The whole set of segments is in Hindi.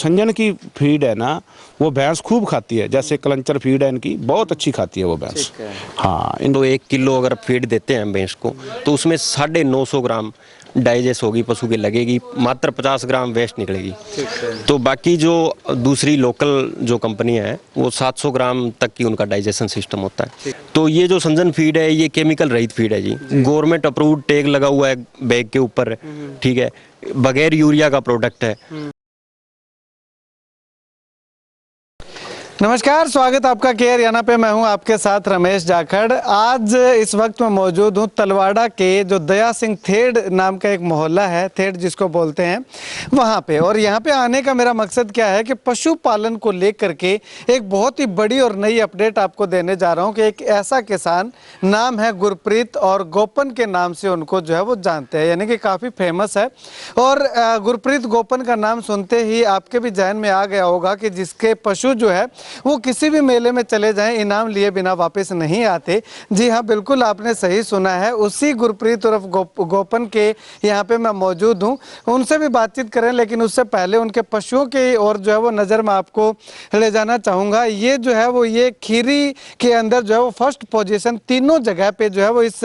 संजन की फीड है ना, वो भैंस खूब खाती है। जैसे कलंचर फीड है इनकी, बहुत अच्छी खाती है वो भैंस। हाँ, तो 1 किलो अगर फीड देते हैं भैंस को तो उसमें 950 ग्राम डाइजेस्ट होगी पशु की लगेगी, मात्र 50 ग्राम वेस्ट निकलेगी। तो बाकी जो दूसरी लोकल जो कंपनी है वो 700 ग्राम तक की उनका डाइजेशन सिस्टम होता है। तो ये जो संजन फीड है ये केमिकल रहित फीड है जी, गवर्नमेंट अप्रूव्ड टैग लगा हुआ है बैग के ऊपर, ठीक है, बगैर यूरिया का प्रोडक्ट है। नमस्कार, स्वागत आपका केयर याना पे। मैं हूं आपके साथ रमेश जाखड़। आज इस वक्त मैं मौजूद हूं तलवाड़ा के जो दया सिंह थेड़ नाम का एक मोहल्ला है, थेड़ जिसको बोलते हैं, वहां पे। और यहां पे आने का मेरा मकसद क्या है कि पशुपालन को लेकर के एक बहुत ही बड़ी और नई अपडेट आपको देने जा रहा हूं कि एक ऐसा किसान, नाम है गुरप्रीत, और गोपन के नाम से उनको जो है वो जानते हैं, यानी कि काफ़ी फेमस है। और गुरप्रीत गोपन का नाम सुनते ही आपके भी जहन में आ गया होगा कि जिसके पशु जो है वो किसी भी मेले में चले जाएं इनाम लिए बिना वापस नहीं आते। जी हाँ, बिल्कुल आपने सही सुना है, उसी गुरप्रीत उर्फ गोपन के यहाँ पे मैं मौजूद हूँ। उनसे भी बातचीत करें, लेकिन उससे पहले उनके पशुओं के और जो है वो नज़र में आपको ले जाना चाहूँगा। ये जो है वो ये खीरी के अंदर जो है वो फर्स्ट पोजीशन तीनों जगह पे जो है वो इस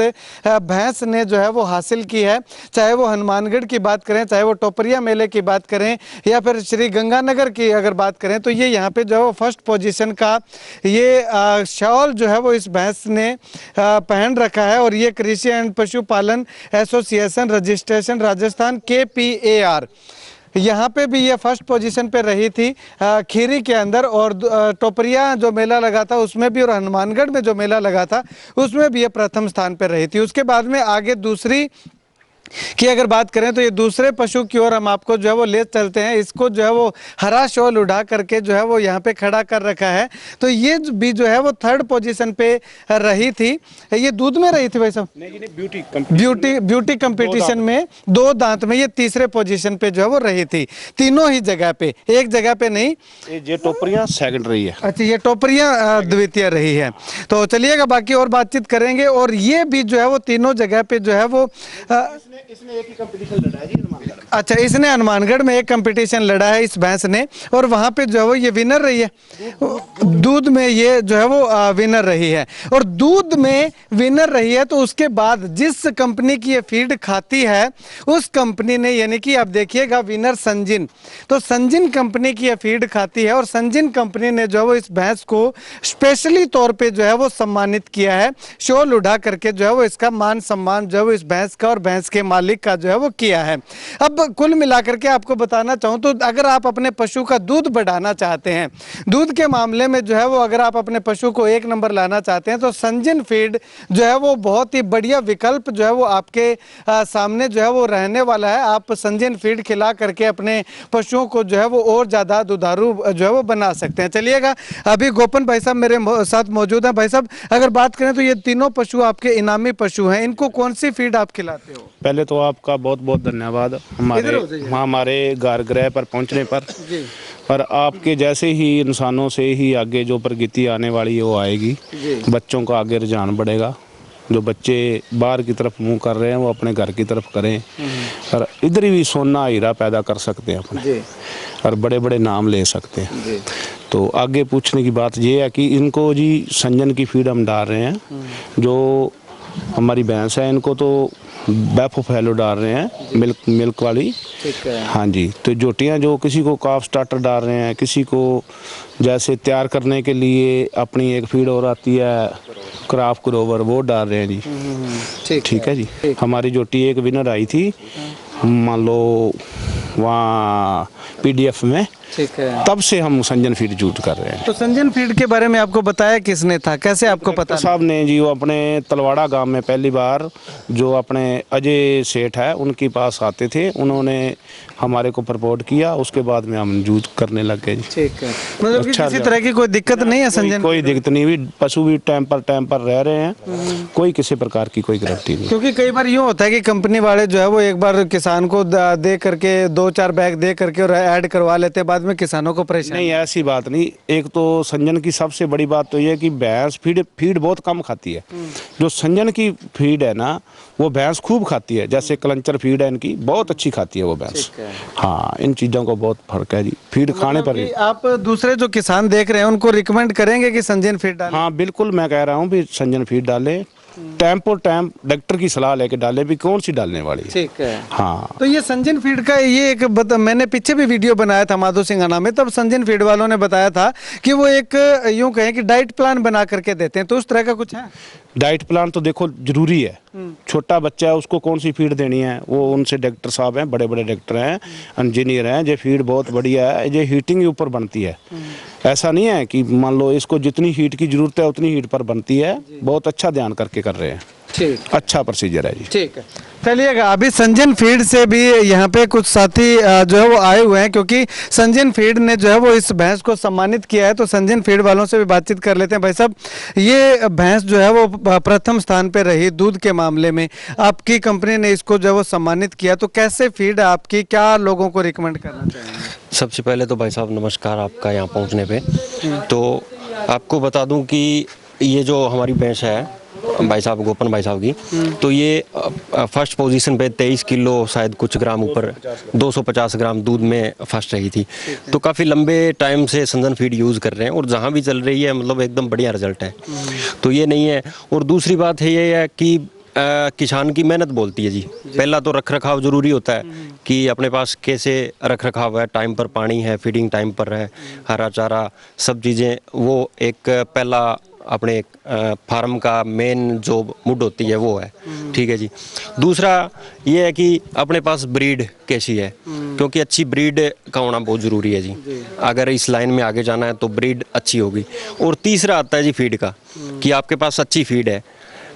भैंस ने जो है वो हासिल की है। चाहे वो हनुमानगढ़ की बात करें, चाहे वो टोपरिया मेले की बात करें, या फिर श्री गंगानगर की अगर बात करें, तो ये यहाँ पे जो है वो फर्स्ट पोजीशन का ये शॉल जो है वो इस भैंस ने पहन रखा है। और ये कृषि एंड पशुपालन एसोसिएशन रजिस्ट्रेशन राजस्थान KPAR, यहाँ पे भी ये फर्स्ट पोजीशन पे रही थी खीरी के अंदर। और टोपरिया जो मेला लगा था उसमें भी, और हनुमानगढ़ में जो मेला लगा था उसमें भी ये प्रथम स्थान पे रही थी। उसके बाद में आगे दूसरी की अगर बात करें तो ये दूसरे पशु की ओर हम आपको जो है वो ले चलते हैं। इसको जो है वो हरा शॉल उड़ा करके जो है वो यहाँ पे खड़ा कर रखा है। तो ये भी जो है वो थर्ड पोजीशन पे रही थी। ये दूध में रही थी भाई साहब? नहीं, ब्यूटी कंपटीशन में 2 दांत में ये तीसरे पोजीशन पे जो है वो रही थी, तीनों ही जगह पे, एक जगह पे नहीं। ये टोपरिया सेकंड रही है। अच्छा, ये टोपरिया द्वितीय रही है। तो चलिएगा बाकी और बातचीत करेंगे। और ये भी जो है वो तीनों जगह पे जो है वो इसने एक ही कंपटीशन लड़ा है जी, हनुमानगढ़। अच्छा, इसने हनुमानगढ़ में एक कंपटीशन लड़ा है इस भैंस ने, और वहां पे जो है वो ये विनर रही है। दूध में ये जो है वो विनर रही है। और दूध में विनर रही है तो उसके बाद जिस कंपनी की ये फीड खाती है उस कंपनी ने, यानी कि आप देखिएगा विनर संजिन, तो संजिन कंपनी की ये फीड खाती है। और संजिन कंपनी ने जो है वो इस भैंस को स्पेशली तौर पे जो है वो सम्मानित किया है, शॉल उड़ा करके जो है वो इसका मान सम्मान जो है वो इस भैंस का और भैंस के मालिक का जो है वो किया है। अब कुल मिलाकर के आपको बताना चाहूँ तो अगर आप अपने पशु का दूध बढ़ाना चाहते हैं, दूध के मामले में जो है वो अगर आप अपने पशु को 1 नंबर लाना चाहते हैं, तो संजिन फीड जो है वो बहुत ही बढ़िया विकल्प जो है वो आपके सामने जो है वो रहने वाला है। आप संजिन फीड खिला करके अपने पशुओं को जो है वो और ज़्यादा दुधारू जो है वो बना सकते हैं। चलिएगा, अभी गोपन भाई साहब मेरे साथ मौजूद हैं। भाई साहब, अगर बात करें तो ये तीनों पशु आपके इनामी पशु हैं, इनको कौन सी फीड आप खिलाते हो? पहले तो आपका बहुत बहुत धन्यवाद हमारे घर गृह पर पहुंचने पर। और आपके जैसे ही इंसानों से ही आगे जो प्रगति आने वाली है वो आएगी। बच्चों का आगे रुझान बढ़ेगा। जो बच्चे बाहर की तरफ मुंह कर रहे हैं वो अपने घर की तरफ करें, और इधर ही भी सोना हीरा पैदा कर सकते हैं अपने, और बड़े बड़े नाम ले सकते हैं। तो आगे पूछने की बात ये है कि इनको जी संजन की फीड हम डाल रहे हैं। जो हमारी भैंस है इनको तो बैफो फैलो डाल रहे हैं, मिल्क वाली। ठीक है। हाँ जी। तो जोटियाँ जो किसी को काफ स्टार्टर डाल रहे हैं, किसी को जैसे तैयार करने के लिए अपनी एक फीड और आती है क्राफ्ट क्रोवर, वो डाल रहे हैं जी। ठीक है जी। हमारी जोटी एक विनर आई थी, मान लो वहाँ PDF में, ठीक है। तब से हम संजन फीड यूज कर रहे हैं। तो संजन फीड के बारे में आपको बताया किसने था, कैसे आपको पता? साहब ने जी, वो अपने तलवाड़ा गांव में पहली बार जो अपने अजय सेठ है उनके पास आते थे, उन्होंने हमारे को प्रपोर्ट किया, उसके बाद में हम यूज करने लग गए जी। ठीक है। मतलब अच्छा, किसी तरह की कोई दिक्कत नहीं है संजन? कोई दिक्कत नहीं हुई, पशु भी टाइम पर रह रहे हैं, कोई किसी प्रकार की कोई गिरफ्ती नहीं। क्योंकि कई बार यूँ होता है कि कंपनी वाले जो है वो एक बार किसान को दे करके 2 2-4 बैग दे करके और ऐड करवा लेते हैं, बाद में किसानों को परेशानी। नहीं, ऐसी बात नहीं। एक तो संजन की सबसे बड़ी बात तो ये है कि भैंस फीड बहुत कम खाती है। जो संजन की फीड है ना, वो भैंस खूब खाती है। जैसे कलंचर फीड है इनकी, बहुत अच्छी खाती है वो भैंस। हाँ, इन चीज़ों को बहुत फर्क है जी, फीड खाने पर ही। आप दूसरे जो किसान देख रहे हैं उनको रिकमेंड करेंगे कि संजन फीड डालें? हाँ बिल्कुल, मैं कह रहा हूँ भी संजन फीड डालें, टाइम पर टाइम डॉक्टर की सलाह लेके डाले भी कौन सी डालने वाली है। ठीक है। हाँ, तो ये संजन फीड का ये एक मैंने पीछे भी वीडियो बनाया था माधो सिंघाना में, तब संजन फीड वालों ने बताया था कि वो एक यूं कहें कि डाइट प्लान बना करके देते हैं, तो उस तरह का कुछ है? डाइट प्लान तो देखो जरूरी है। छोटा बच्चा है उसको कौन सी फीड देनी है, वो उनसे डॉक्टर साहब हैं, बड़े बड़े डॉक्टर हैं, इंजीनियर हैं, ये फीड बहुत बढ़िया है, ये हीटिंग के ऊपर बनती है। ऐसा नहीं है कि मान लो इसको जितनी हीट की जरूरत है उतनी हीट पर बनती है। बहुत अच्छा ध्यान करके कर रहे हैं। ठीक, अच्छा प्रोसीजर है जी। ठीक है। चलिएगा, अभी संजन फीड से भी यहाँ पे कुछ साथी जो है वो आए हुए हैं, क्योंकि संजन फीड ने जो है वो इस भैंस को सम्मानित किया है, तो संजन फीड वालों से भी बातचीत कर लेते हैं। भाई साहब, ये भैंस जो है वो प्रथम स्थान पे रही दूध के मामले में, आपकी कंपनी ने इसको जो है वो सम्मानित किया, तो कैसे फीड है आपकी, क्या लोगों को रिकमेंड करना चाहेंगे? सबसे पहले तो भाई साहब नमस्कार आपका यहाँ पहुँचने पे। तो आपको बता दूं कि ये जो हमारी भैंस है भाई साहब, गोपन भाई साहब की, तो ये फर्स्ट पोजीशन पे 23 किलो शायद कुछ ग्राम ऊपर 250 ग्राम दूध में फर्स्ट रही थी। तो काफ़ी लंबे टाइम से संजन फीड यूज़ कर रहे हैं और जहाँ भी चल रही है मतलब एकदम बढ़िया रिजल्ट है। तो ये नहीं है। और दूसरी बात है ये है कि किसान की मेहनत बोलती है जी। पहला तो रख रखाव ज़रूरी होता है कि अपने पास कैसे रख रखाव है, टाइम पर पानी है, फीडिंग टाइम पर है, हरा चारा सब चीज़ें, वो एक पहला अपने फार्म का मेन जो मुड होती है वो है। ठीक है जी। दूसरा ये है कि अपने पास ब्रीड कैसी है, क्योंकि अच्छी ब्रीड का होना बहुत ज़रूरी है जी। अगर इस लाइन में आगे जाना है तो ब्रीड अच्छी होगी। और तीसरा आता है जी फीड का, कि आपके पास अच्छी फीड है।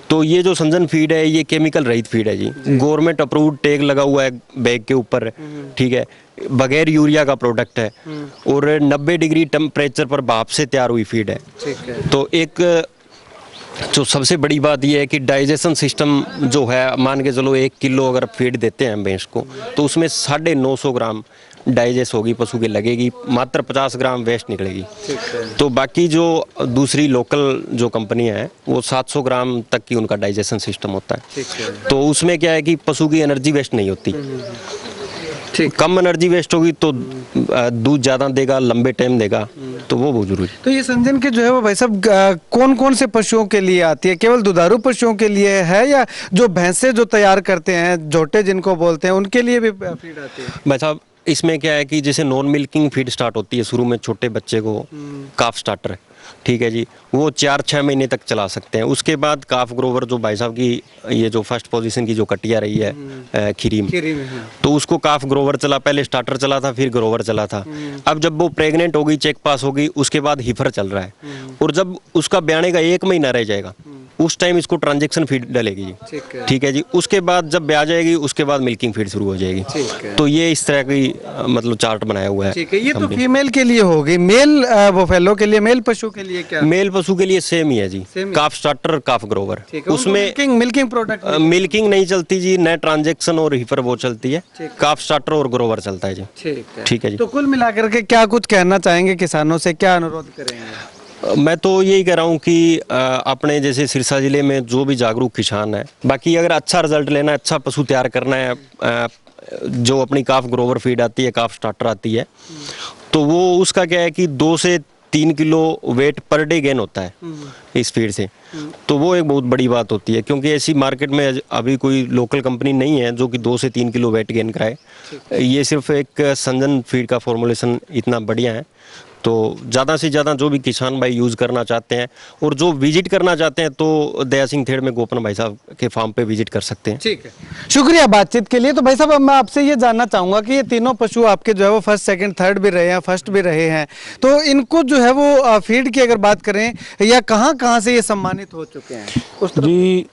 तो ये जो संजन फीड है ये केमिकल रहित फीड है जी। गवर्नमेंट अप्रूव्ड टैग लगा हुआ है बैग के ऊपर, ठीक है, बगैर यूरिया का प्रोडक्ट है और 90 डिग्री टेम्परेचर पर भाप से तैयार हुई फीड है। तो एक जो सबसे बड़ी बात यह है कि डाइजेशन सिस्टम जो है, मान के चलो 1 किलो अगर फीड देते हैं भैंस को, तो उसमें 950 ग्राम डाइजेस्ट होगी, पशु के लगेगी, मात्र 50 ग्राम वेस्ट निकलेगी। तो बाकी जो दूसरी लोकल जो कंपनियां हैं वो 700 ग्राम तक की उनका डाइजेशन सिस्टम होता है। तो उसमें क्या है कि पशु की एनर्जी वेस्ट नहीं होती। कम एनर्जी वेस्ट होगी तो दूध ज़्यादा देगा, लंबे टाइम देगा, तो वो बहुत जरूरी। तो ये संजन के जो है वो भाई साहब कौन कौन से पशुओं के लिए आती है? केवल दुधारू पशुओं के लिए है या जो भैंसे जो तैयार करते हैं, झोटे जिनको बोलते हैं, उनके लिए भी फीड आती है? भाई साहब इसमें क्या है कि जैसे नॉन मिल्किंग फीड स्टार्ट होती है शुरू में छोटे बच्चे को, काफ स्टार्टर, ठीक है जी, वो 4-6 महीने तक चला सकते हैं। उसके बाद काफ ग्रोवर जो भाई साहब की ये जो फर्स्ट पोजीशन की जो कटिया रही है खीरी में, तो उसको काफ ग्रोवर चला, पहले स्टार्टर चला था फिर ग्रोवर चला था। अब जब वो प्रेग्नेंट हो गई, चेक पास हो गई, उसके बाद हीफर चल रहा है। और जब उसका ब्याने का 1 महीना रह जाएगा उस टाइम इसको ट्रांजैक्शन फीड डलेगी जी। ठीक है जी। उसके बाद जब ब्याह जाएगी उसके बाद मिल्किंग फीड शुरू हो जाएगी। तो ये इस तरह की मतलब चार्ट बनाया हुआ है। ठीक है। ये तो फीमेल के लिए होगी। मेल बफेलो के लिए, मेल पशु के लिए क्या? मेल पशु के लिए सेम ही है जी, काफ स्टार्टर काफ ग्रोवर। उसमें मिल्किंग प्रोडक्ट मिल्किंग नहीं चलती जी, न ट्रांजैक्शन और हीफर वो चलती है, काफ स्टार्टर और ग्रोवर चलता है जी। ठीक है जी। तो कुल मिलाकर के क्या कुछ कहना चाहेंगे किसानों से, क्या अनुरोध करेंगे? मैं तो यही कह रहा हूँ कि अपने जैसे सिरसा ज़िले में जो भी जागरूक किसान है, बाकी अगर अच्छा रिजल्ट लेना है, अच्छा पशु तैयार करना है, जो अपनी काफ ग्रोवर फीड आती है, काफ स्टार्टर आती है, तो वो उसका क्या है कि 2 से 3 kilo weight per day gain होता है इस फीड से। तो वो एक बहुत बड़ी बात होती है, क्योंकि ऐसी मार्केट में अभी कोई लोकल कंपनी नहीं है जो कि 2 से 3 किलो वेट गेन कराए। ये सिर्फ एक संजन फीड का फॉर्मुलेशन इतना बढ़िया है। तो ज़्यादा से ज़्यादा जो भी किसान भाई यूज़ करना चाहते हैं और जो विजिट करना चाहते हैं तो दया सिंह थेड़ में गोपन भाई साहब के फार्म पे विजिट कर सकते हैं। ठीक है, शुक्रिया बातचीत के लिए। तो भाई साहब अब मैं आपसे ये जानना चाहूँगा कि ये तीनों पशु आपके जो है वो फर्स्ट, सेकंड, थर्ड भी रहे हैं, फर्स्ट भी रहे हैं, तो इनको जो है वो फीड की अगर बात करें या कहाँ से ये सम्मानित हो चुके हैं? जी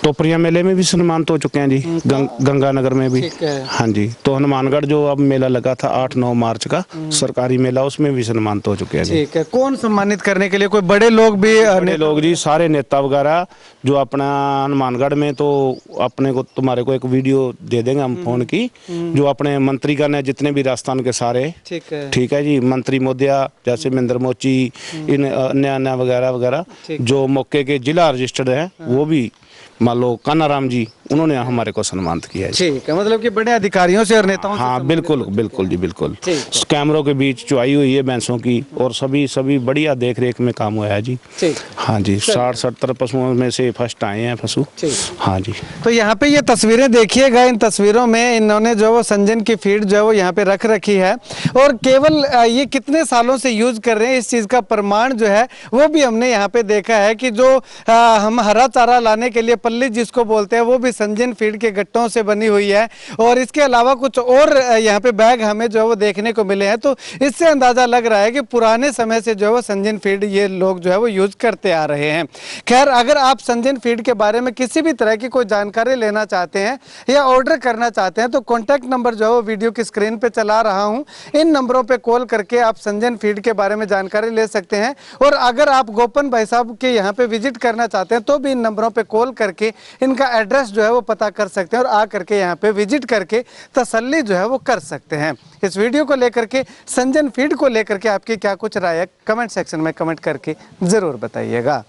टोपरिया मेले में भी सम्मानित हो चुके हैं जी, गंगानगर में भी। ठीक है। हाँ जी, तो हनुमानगढ़ जो अब मेला लगा था 8-9 मार्च का सरकारी मेला, उसमें भी सम्मानित हो चुके हैं जी। ठीक है। कौन सम्मानित करने के लिए, कोई बड़े लोग भी? बड़े लोग जी, सारे नेता वगैरह जो अपना हनुमानगढ़ में, तो अपने को तुम्हारे को एक वीडियो दे देंगे हम फोन की, जो अपने मंत्रीगण है जितने भी राजस्थान के सारे, ठीक है जी, मंत्री मोदिया जैसे महेंद्र मोची, इन अन्य वगैरह वगैरह जो मौके के जिला रजिस्टर्ड हैं, वो भी मान लो कानाराम जी, उन्होंने हमारे को सम्मानित किया है। ठीक है, मतलब कि बड़े अधिकारियों से और नेताओं से। हाँ बिल्कुल बिल्कुल जी, बिल्कुल। कैमरों के बीच चुआई हुई है भैंसों की, और सभी बढ़िया देख रेख में काम हुआ है जी। हाँ जी, 60-70 पशुओं में से फर्स्ट आए हैं पशु। हाँ जी। तो यहाँ पे ये तस्वीरें देखिएगा, इन तस्वीरों में इन्होंने जो वो संजन की फीड जो है वो यहाँ पे रख रखी है, और केवल ये कितने सालों से यूज कर रहे हैं इस चीज का प्रमाण जो है वो भी हमने यहाँ पे देखा है कि जो हम हरा चारा लाने के लिए पल्ली जिसको बोलते हैं, वो भी संजन फीड के गट्टों से बनी हुई है, और इसके अलावा कुछ और यहाँ पे बैग हमें जो है वो देखने को मिले हैं। तो इससे अंदाजा लग रहा है कि पुराने समय से जो है वो संजन फीड ये लोग जो है वो यूज करते आ रहे हैं। खैर, अगर आप संजन फीड के बारे में किसी भी तरह की कोई जानकारी लेना चाहते हैं या ऑर्डर करना चाहते हैं, तो कॉन्टैक्ट नंबर जो है वो वीडियो की स्क्रीन पे चला रहा हूँ, इन नंबरों पे कॉल करके आप संजन फीड के बारे में जानकारी ले सकते हैं। और अगर आप गोपन भाई साहब के यहाँ पे विजिट करना चाहते हैं तो भी इन नंबरों पे कॉल करके इनका एड्रेस जो है वो पता कर सकते हैं, और आ करके यहाँ पे विजिट करके तसल्ली जो है वो कर सकते हैं। इस वीडियो को लेकर के, संजन फीड को लेकर के आपकी क्या कुछ राय है, कमेंट सेक्शन में कमेंट करके जरूर बताइएगा।